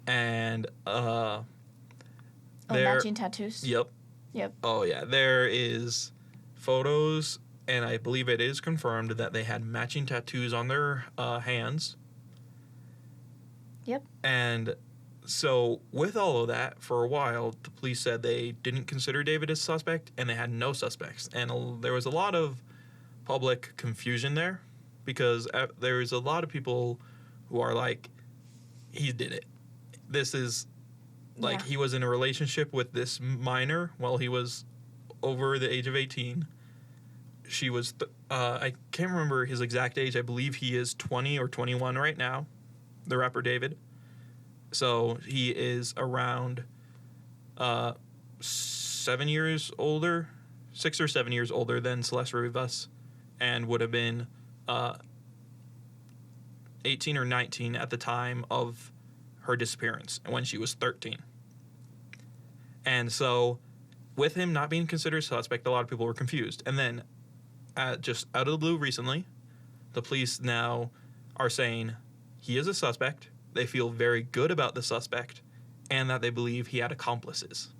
B: And
A: matching tattoos.
B: Yep. Oh yeah, there is photos, and I believe it is confirmed that they had matching tattoos on their hands.
A: Yep.
B: And so with all of that, for a while, the police said they didn't consider David a suspect, and they had no suspects. And there was a lot of public confusion there, because there's a lot of people who are like, he did it. This is, like, he was in a relationship with this minor while he was over the age of 18. She was, I can't remember his exact age. I believe he is 20 or 21 right now, the rapper David. So he is around 6 or 7 years older than Celeste Rivas, and would have been 18 or 19 at the time of her disappearance, when she was 13. And so with him not being considered a suspect, a lot of people were confused. And then just out of the blue recently, the police now are saying he is a suspect. They feel very good about the suspect, and that they believe he had accomplices.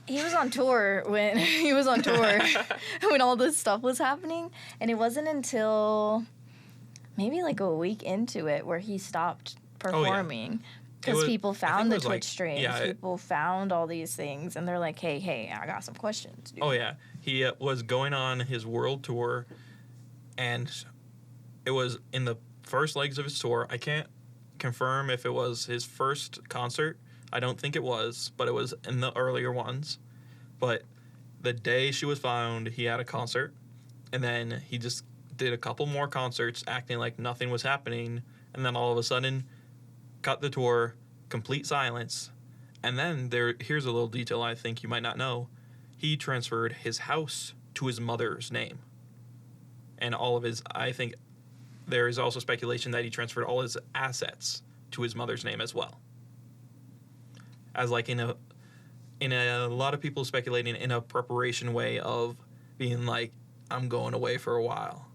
A: He was on tour when when all this stuff was happening, and it wasn't until maybe like a week into it where he stopped performing. Because people found the Twitch streams.
B: Yeah,
A: people found all these things, and they're like, hey, I got some questions, dude.
B: Oh, yeah. He was going on his world tour, and it was in the first legs of his tour. I can't confirm if it was his first concert. I don't think it was, but it was in the earlier ones. But the day she was found, he had a concert, and then he just did a couple more concerts acting like nothing was happening, and then all of a sudden cut the tour, complete silence, and then here's a little detail I think you might not know. He transferred his house to his mother's name. And all of his, I think there is also speculation that he transferred all his assets to his mother's name as well. As like in a lot of people speculating in a preparation way of being like, I'm going away for a while.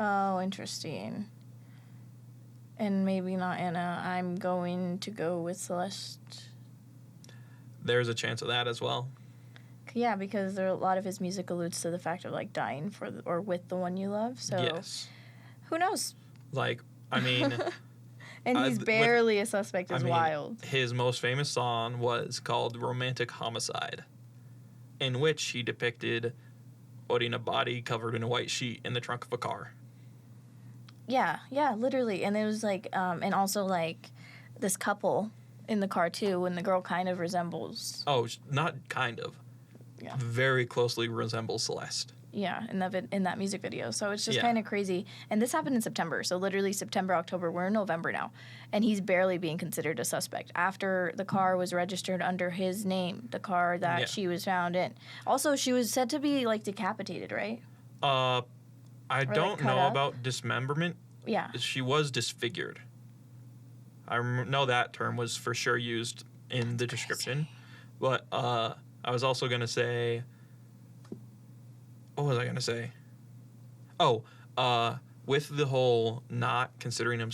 A: Oh, interesting. And maybe not Anna. I'm going to go with Celeste.
B: There's a chance of that as well.
A: Yeah, because a lot of his music alludes to the fact of like dying or with the one you love. So
B: yes.
A: Who knows?
B: Like, I mean,
A: and he's barely a suspect is wild.
B: His most famous song was called Romantic Homicide, in which he depicted putting a body covered in a white sheet in the trunk of a car.
A: Yeah, literally. And it was like, and also like this couple in the car too, and the girl kind of resembles.
B: Oh, not kind of.
A: Yeah.
B: Very closely resembles Celeste.
A: Yeah, in that music video. So it's just
B: Yeah.
A: kind of crazy. And this happened in September. So literally September, October. We're in November now. And he's barely being considered a suspect after the car was registered under his name, the car that she was found in. Also, she was said to be like decapitated, right?
B: I don't know about dismemberment.
A: Yeah.
B: She was disfigured. I know that term was for sure used in the description. But I was also going to say... What was I going to say? Oh, with the whole not considering him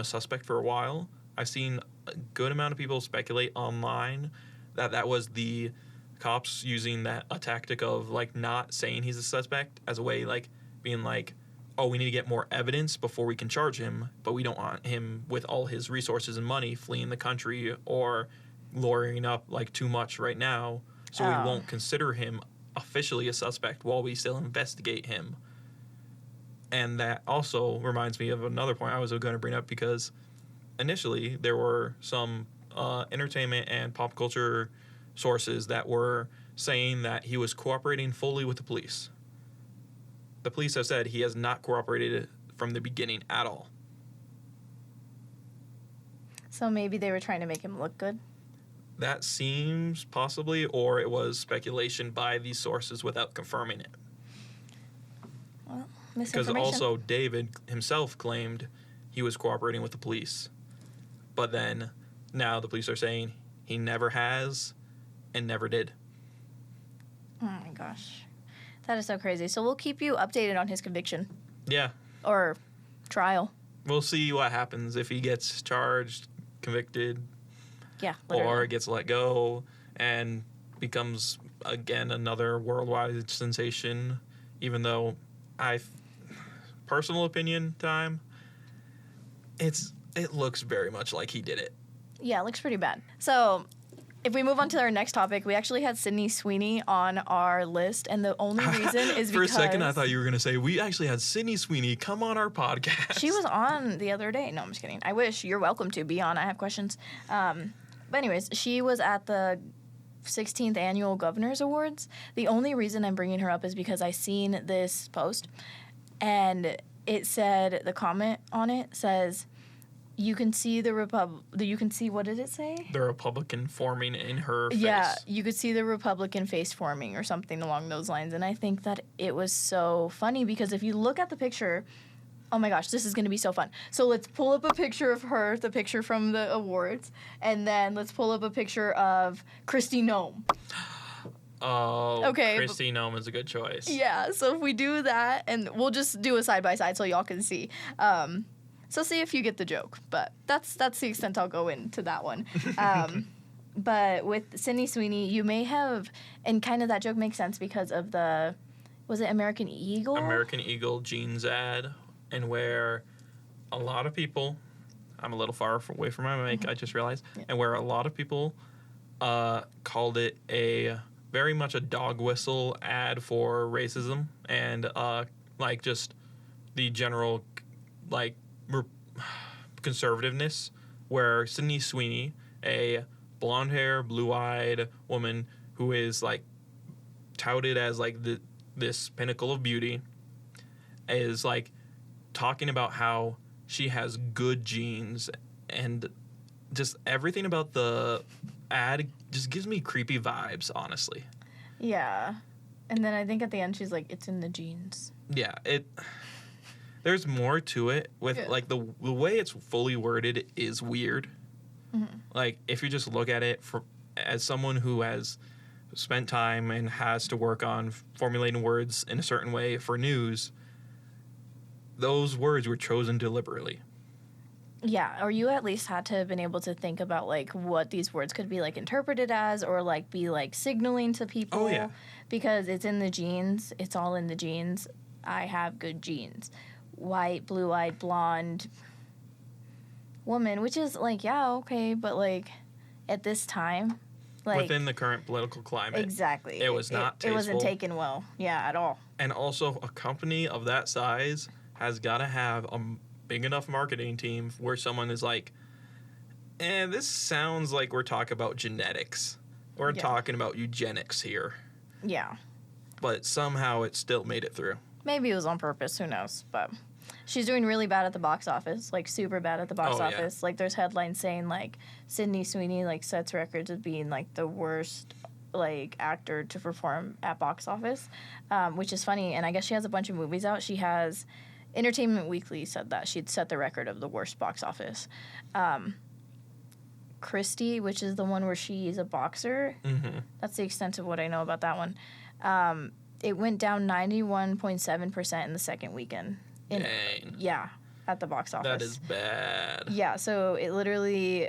B: a suspect for a while, I've seen a good amount of people speculate online that was the cops using a tactic of, like, not saying he's a suspect as a way, like, being like, oh, we need to get more evidence before we can charge him, but we don't want him with all his resources and money fleeing the country or lawyering up, like, too much right now, so we won't consider him officially a suspect while we still investigate him. And that also reminds me of another point I was going to bring up, because initially there were some entertainment and pop culture sources that were saying that he was cooperating fully with the police. The police have said he has not cooperated from the beginning at all.
A: So maybe they were trying to make him look good?
B: That seems possibly, or it was speculation by these sources without confirming it.
A: Well,
B: because
A: misinformation.
B: also David himself claimed he was cooperating with the police. But then now the police are saying he never has and never did.
A: Oh my gosh. That is so crazy. So we'll keep you updated on his conviction.
B: Yeah.
A: Or trial.
B: We'll see what happens if he gets charged, convicted,
A: yeah, literally.
B: or gets let go and becomes, again, another worldwide sensation, even though personal opinion time, it looks very much like he did it.
A: Yeah, it looks pretty bad. So if we move on to our next topic, we actually had Sydney Sweeney on our list, and the only reason is because...
B: For a second, I thought you were going to say, we actually had Sydney Sweeney come on our podcast.
A: She was on the other day. No, I'm just kidding. I wish. You're welcome to be on. I have questions. But anyways, she was at the 16th Annual Governors Awards. The only reason I'm bringing her up is because I seen this post, and it said, the comment on it says... You can see you can see, what did it say?
B: The Republican forming in her face.
A: Yeah, you could see the Republican face forming or something along those lines. And I think that it was so funny because if you look at the picture, oh my gosh, this is going to be so fun. So let's pull up a picture of her, the picture from the awards, and then let's pull up a picture of Kristi Noem.
B: Oh,
A: okay.
B: Kristi Noem is a good choice.
A: Yeah, so if we do that, and we'll just do a side-by-side so y'all can see. So see if you get the joke, but that's the extent I'll go into that one. But with Sydney Sweeney, you may have, and kind of that joke makes sense because of was it American Eagle?
B: American Eagle jeans ad, and where a lot of people I'm a little far away from my mic, I just realized, and where a lot of people called it very much a dog whistle ad for racism and like just the general like conservativeness, where Sydney Sweeney, a blonde hair, blue-eyed woman who is like touted as like this pinnacle of beauty, is like talking about how she has good genes, and just everything about the ad just gives me creepy vibes, honestly.
A: Yeah. And then I think at the end she's like, it's in the genes.
B: Yeah, there's more to it with like the way it's fully worded is weird. Mm-hmm. Like if you just look at it as someone who has spent time and has to work on formulating words in a certain way for news, those words were chosen deliberately.
A: Yeah, or you at least had to have been able to think about like what these words could be like interpreted as, or like be like signaling to people.
B: Oh yeah.
A: Because it's in the genes. It's all in the genes. I have good genes. White, blue-eyed, blonde woman, which is like, yeah, okay, but like at this time, like
B: within the current political climate,
A: exactly,
B: it was not tasteful.
A: It wasn't taken well, yeah, at all.
B: And also, a company of that size has got to have a big enough marketing team where someone is like, this sounds like we're talking about genetics. We're talking about eugenics here.
A: Yeah.
B: But somehow it still made it through.
A: Maybe it was on purpose, who knows, but she's doing really bad at the box office, like super bad at the box office. Yeah. Like there's headlines saying like Sydney Sweeney like sets records of being like the worst like actor to perform at box office, which is funny. And I guess she has a bunch of movies out. She has Entertainment Weekly said that she'd set the record of the worst box office. Christie, which is the one where she's a boxer. Mm-hmm. That's the extent of what I know about that one. It went down 91.7% in the second weekend.
B: Dang.
A: Yeah, at the box office.
B: That is bad.
A: Yeah, so it literally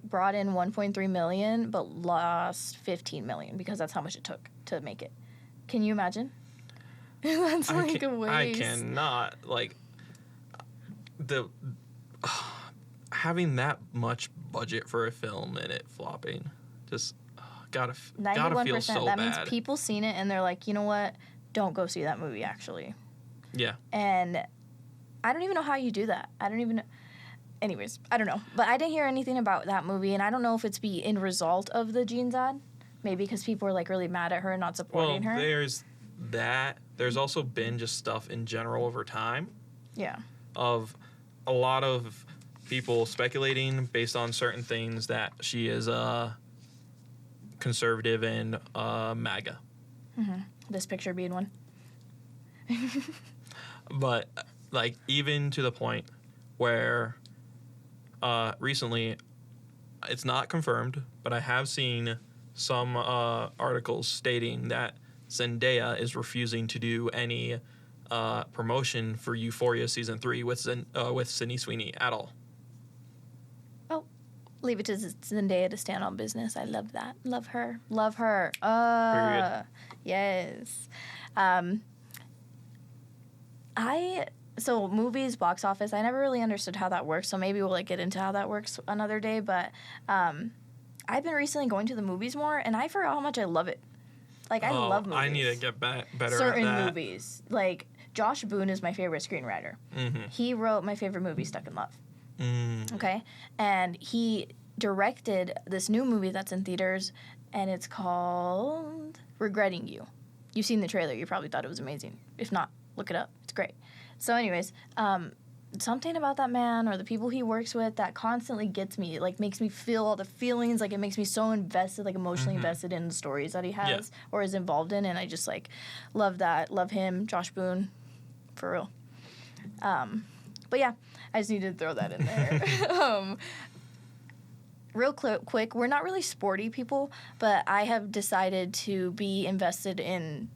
A: brought in 1.3 million, but lost 15 million because that's how much it took to make it. Can you imagine? That's like a waste.
B: I cannot. Like, having that much budget for a film and it flopping, just gotta feel so bad.
A: That means people seen it and they're like, you know what? Don't go see that movie, actually.
B: Yeah.
A: And I don't even know how you do that. I don't even know. Anyways, I don't know. But I didn't hear anything about that movie, and I don't know if it's in result of the jeans ad. Maybe because people are like really mad at her and not supporting her.
B: There's that. There's also been just stuff in general over time.
A: Yeah.
B: Of a lot of people speculating based on certain things that she is conservative and MAGA.
A: Mm-hmm. This picture being one.
B: But like even to the point where recently, it's not confirmed, but I have seen some articles stating that Zendaya is refusing to do any promotion for Euphoria Season 3 with Sydney Sweeney at all.
A: Oh, leave it to Zendaya to stand on business. I love that. Love her. Love her.
B: Period.
A: Yes. So movies, box office, I never really understood how that works, so maybe we'll like get into how that works another day, but I've been recently going to the movies more, and I forgot how much I love it. Like, I love movies.
B: I need to get better at that.
A: Certain movies. Like, Josh Boone is my favorite screenwriter. Mm-hmm. He wrote my favorite movie, Stuck in Love. Mm. Okay? And he directed this new movie that's in theaters, and it's called Regretting You. You've seen the trailer. You probably thought it was amazing. If not, look it up. It's great. So anyways, something about that man or the people he works with that constantly gets me. It, like, makes me feel all the feelings. Like, it makes me so invested, like, emotionally invested in the stories that he has or is involved in. And I just, like, love that. Love him, Josh Boone, for real. But, yeah, I just needed to throw that in there. Real quick, we're not really sporty people, but I have decided to be invested in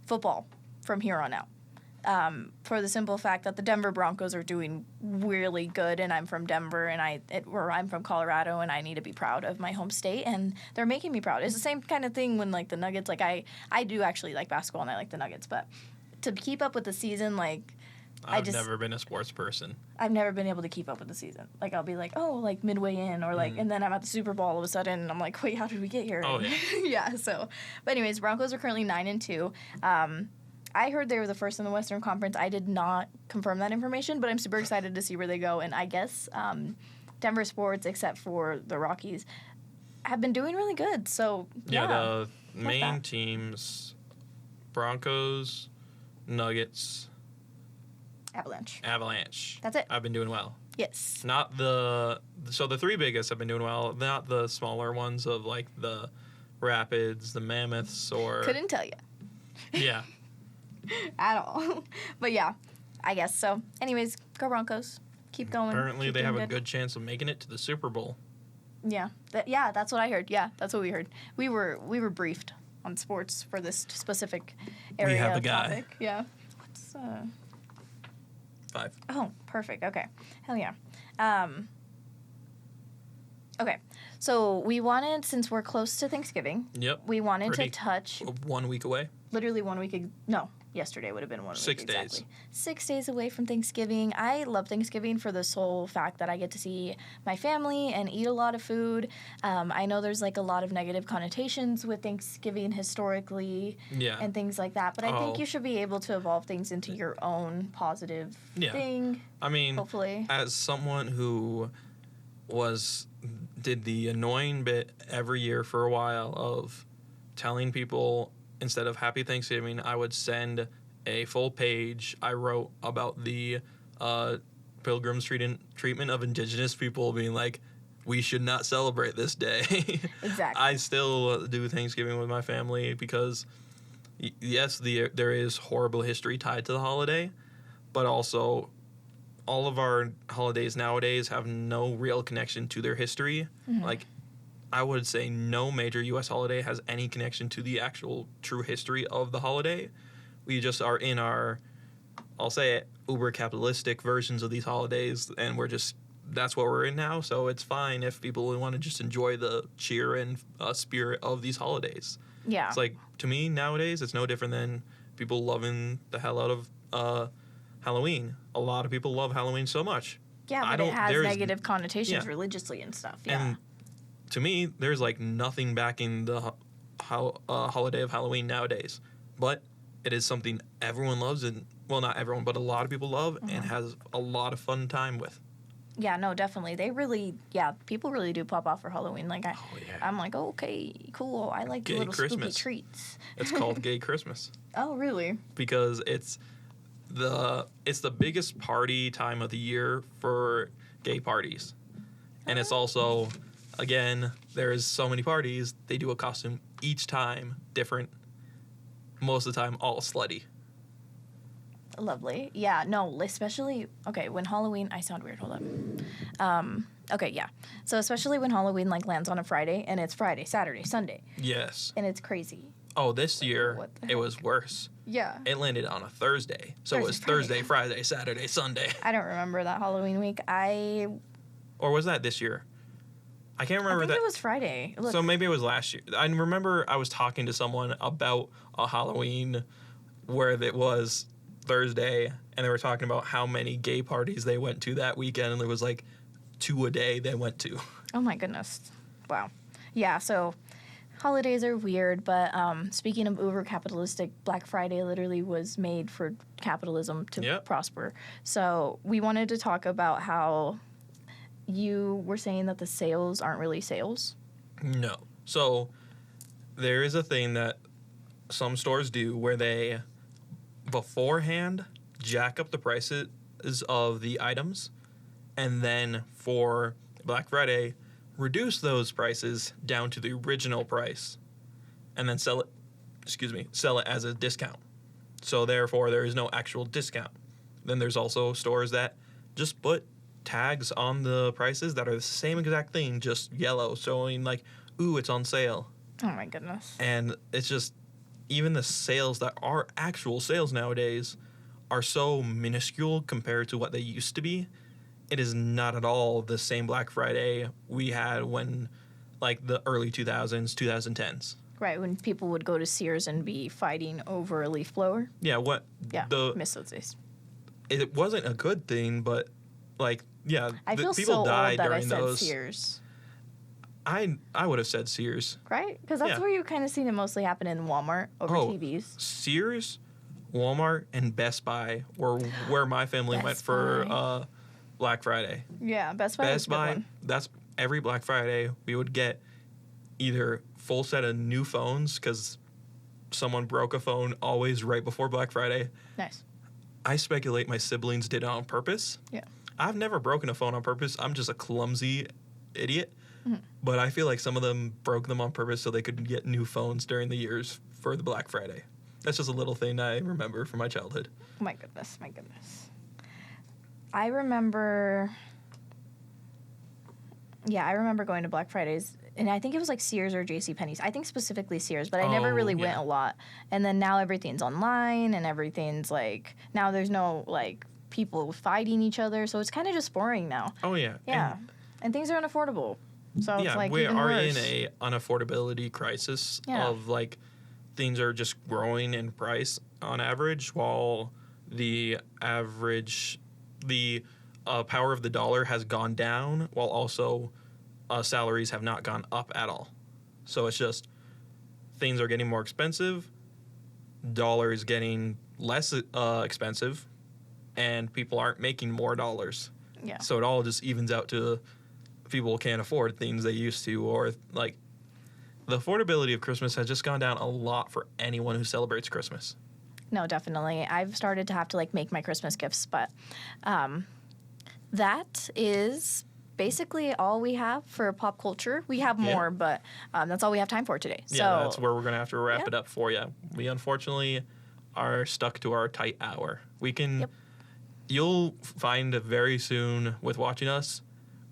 A: football from here on out. For the simple fact that the Denver Broncos are doing really good, and I'm from Denver, and I'm from Colorado, and I need to be proud of my home state, and they're making me proud. It's the same kind of thing when, like, the Nuggets, like, I do actually like basketball, and I like the Nuggets, but to keep up with the season, like,
B: I've never been a sports person.
A: I've never been able to keep up with the season. Like, I'll be like, oh, like midway in, or like, and then I'm at the Super Bowl all of a sudden, and I'm like, wait, how did we get here?
B: Oh, yeah.
A: Yeah, so. But anyways, Broncos are currently 9-2. I heard they were the first in the Western Conference. I did not confirm that information, but I'm super excited to see where they go. And I guess Denver sports, except for the Rockies, have been doing really good. So, yeah.
B: The main teams, Broncos, Nuggets, Avalanche.
A: That's it.
B: I've been doing well.
A: Yes.
B: Not the three biggest have been doing well, not the smaller ones of like the Rapids, the Mammoths, or...
A: Couldn't tell you.
B: Yeah.
A: At all. But yeah, I guess so. Anyways, go Broncos. Keep going.
B: Apparently they have a good chance of making it to the Super Bowl.
A: Yeah. That's what I heard. Yeah, that's what we heard. We were briefed on sports for this specific area.
B: We have the guy.
A: Topic. Yeah. What's
B: 5.
A: Oh, perfect. Okay. Hell yeah. Okay. So we wanted, since we're close to Thanksgiving, we wanted to touch
B: 1 week away.
A: Literally 1 week. No, yesterday would have been 1 week.
B: 6 days.
A: Exactly. 6 days away from Thanksgiving. I love Thanksgiving for the sole fact that I get to see my family and eat a lot of food. I know there's like a lot of negative connotations with Thanksgiving historically and things like that, but I think you should be able to evolve things into your own positive thing.
B: I mean,
A: hopefully.
B: As someone who did the annoying bit every year for a while of telling people, instead of Happy Thanksgiving, I would send a full page I wrote about the Pilgrims treatment of Indigenous people, being like, we should not celebrate this day.
A: Exactly.
B: I still do Thanksgiving with my family because, yes, there is horrible history tied to the holiday, but also all of our holidays nowadays have no real connection to their history.
A: Mm-hmm.
B: Like, I would say no major U.S. holiday has any connection to the actual true history of the holiday. We just are in our, I'll say it, uber capitalistic versions of these holidays, and that's what we're in now. So it's fine if people want to just enjoy the cheer and spirit of these holidays.
A: Yeah.
B: It's like, to me nowadays, it's no different than people loving the hell out of Halloween. A lot of people love Halloween so much.
A: Yeah, but it has negative connotations religiously and stuff. Yeah.
B: And to me, there's like nothing backing the holiday of Halloween nowadays. But it is something everyone loves, and well, not everyone, but a lot of people love and has a lot of fun time with.
A: Yeah, no, definitely. People really do pop off for Halloween. Like I'm like, okay, cool. I like
B: Gay
A: little
B: Christmas.
A: spooky treats.
B: It's called Gay Christmas.
A: Oh, really?
B: Because it's the biggest party time of the year for gay parties. And it's also, again, there's so many parties, they do a costume each time different. Most of the time, all slutty.
A: Lovely. Yeah, no, especially, okay, when Halloween, I sound weird, hold up. Okay, yeah. So especially when Halloween, like, lands on a Friday, and it's Friday, Saturday, Sunday.
B: Yes.
A: And it's crazy.
B: Oh, this year, it was worse.
A: Yeah.
B: It landed on a Thursday. So it was Thursday, Friday, Saturday, Sunday.
A: I don't remember that Halloween week.
B: Or was that this year? I can't remember that.
A: I think it was Friday. Look.
B: So maybe it was last year. I remember I was talking to someone about a Halloween where it was Thursday, and they were talking about how many gay parties they went to that weekend, and there was like 2 a day they went to.
A: Oh my goodness. Wow. Yeah, so holidays are weird, but speaking of uber capitalistic, Black Friday literally was made for capitalism to prosper. So we wanted to talk about how you were saying that the sales aren't really sales.
B: No. So there is a thing that some stores do where they beforehand jack up the prices of the items, and then for Black Friday reduce those prices down to the original price, and then sell it as a discount. So therefore there is no actual discount. Then there's also stores that just put tags on the prices that are the same exact thing, just yellow, showing like, ooh, it's on sale.
A: Oh my goodness.
B: And it's just, even the sales that are actual sales nowadays are so minuscule compared to what they used to be. It is not at all the same Black Friday we had when, like, the early 2000s, 2010s.
A: Right, when people would go to Sears and be fighting over a leaf blower.
B: Yeah,
A: Yeah, miss those days.
B: it wasn't a good thing, but like, yeah,
A: I feel
B: people
A: so
B: died
A: old that I
B: during
A: said
B: those.
A: Sears.
B: I would have said Sears.
A: Right? Because that's
B: Yeah.
A: where you kind of seen it mostly happen in Walmart over TVs.
B: Sears, Walmart, and Best Buy were where my family went
A: Best
B: for
A: Buy.
B: Black Friday.
A: Yeah, Best Buy was a good one.
B: That's every Black Friday we would get either full set of new phones because someone broke a phone always right before Black Friday.
A: Nice.
B: I speculate my siblings did it on purpose.
A: Yeah.
B: I've never broken a phone on purpose. I'm just a clumsy idiot.
A: Mhm.
B: But I feel like some of them broke them on purpose so they could get new phones during the years for the Black Friday. That's just a little thing I remember from my childhood.
A: My goodness, my goodness. I remember going to Black Fridays, and I think it was like Sears or JCPenney's. I think specifically Sears, but I never really went a lot. And then now everything's online, and everything's like, now there's no like people fighting each other, so it's kind of just boring now.
B: Oh, yeah.
A: Yeah. And things are unaffordable. So it's like
B: we
A: even
B: are
A: worse.
B: in a unaffordability crisis
A: Yeah.
B: of like things are just growing in price on average, while the power of the dollar has gone down, while also salaries have not gone up at all. So it's just things are getting more expensive, dollar is getting less expensive, and people aren't making more dollars.
A: Yeah.
B: So it all just evens out to people can't afford things they used to, or like the affordability of Christmas has just gone down a lot for anyone who celebrates Christmas.
A: No, definitely. I've started to have to like make my Christmas gifts, but that is basically all we have for pop culture. We have more, but that's all we have time for today.
B: Yeah,
A: So
B: that's where we're going to have to wrap it up for you. We unfortunately are stuck to our tight hour. We can, you'll find very soon with watching us,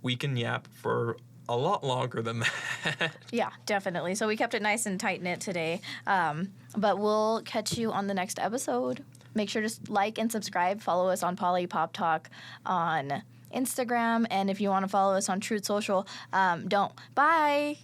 B: we can yap for a lot longer than that.
A: Yeah, definitely. So we kept it nice and tight-knit today. But we'll catch you on the next episode. Make sure to like and subscribe. Follow us on Poli-Pop Talk on Instagram. And if you want to follow us on Truth Social, don't. Bye.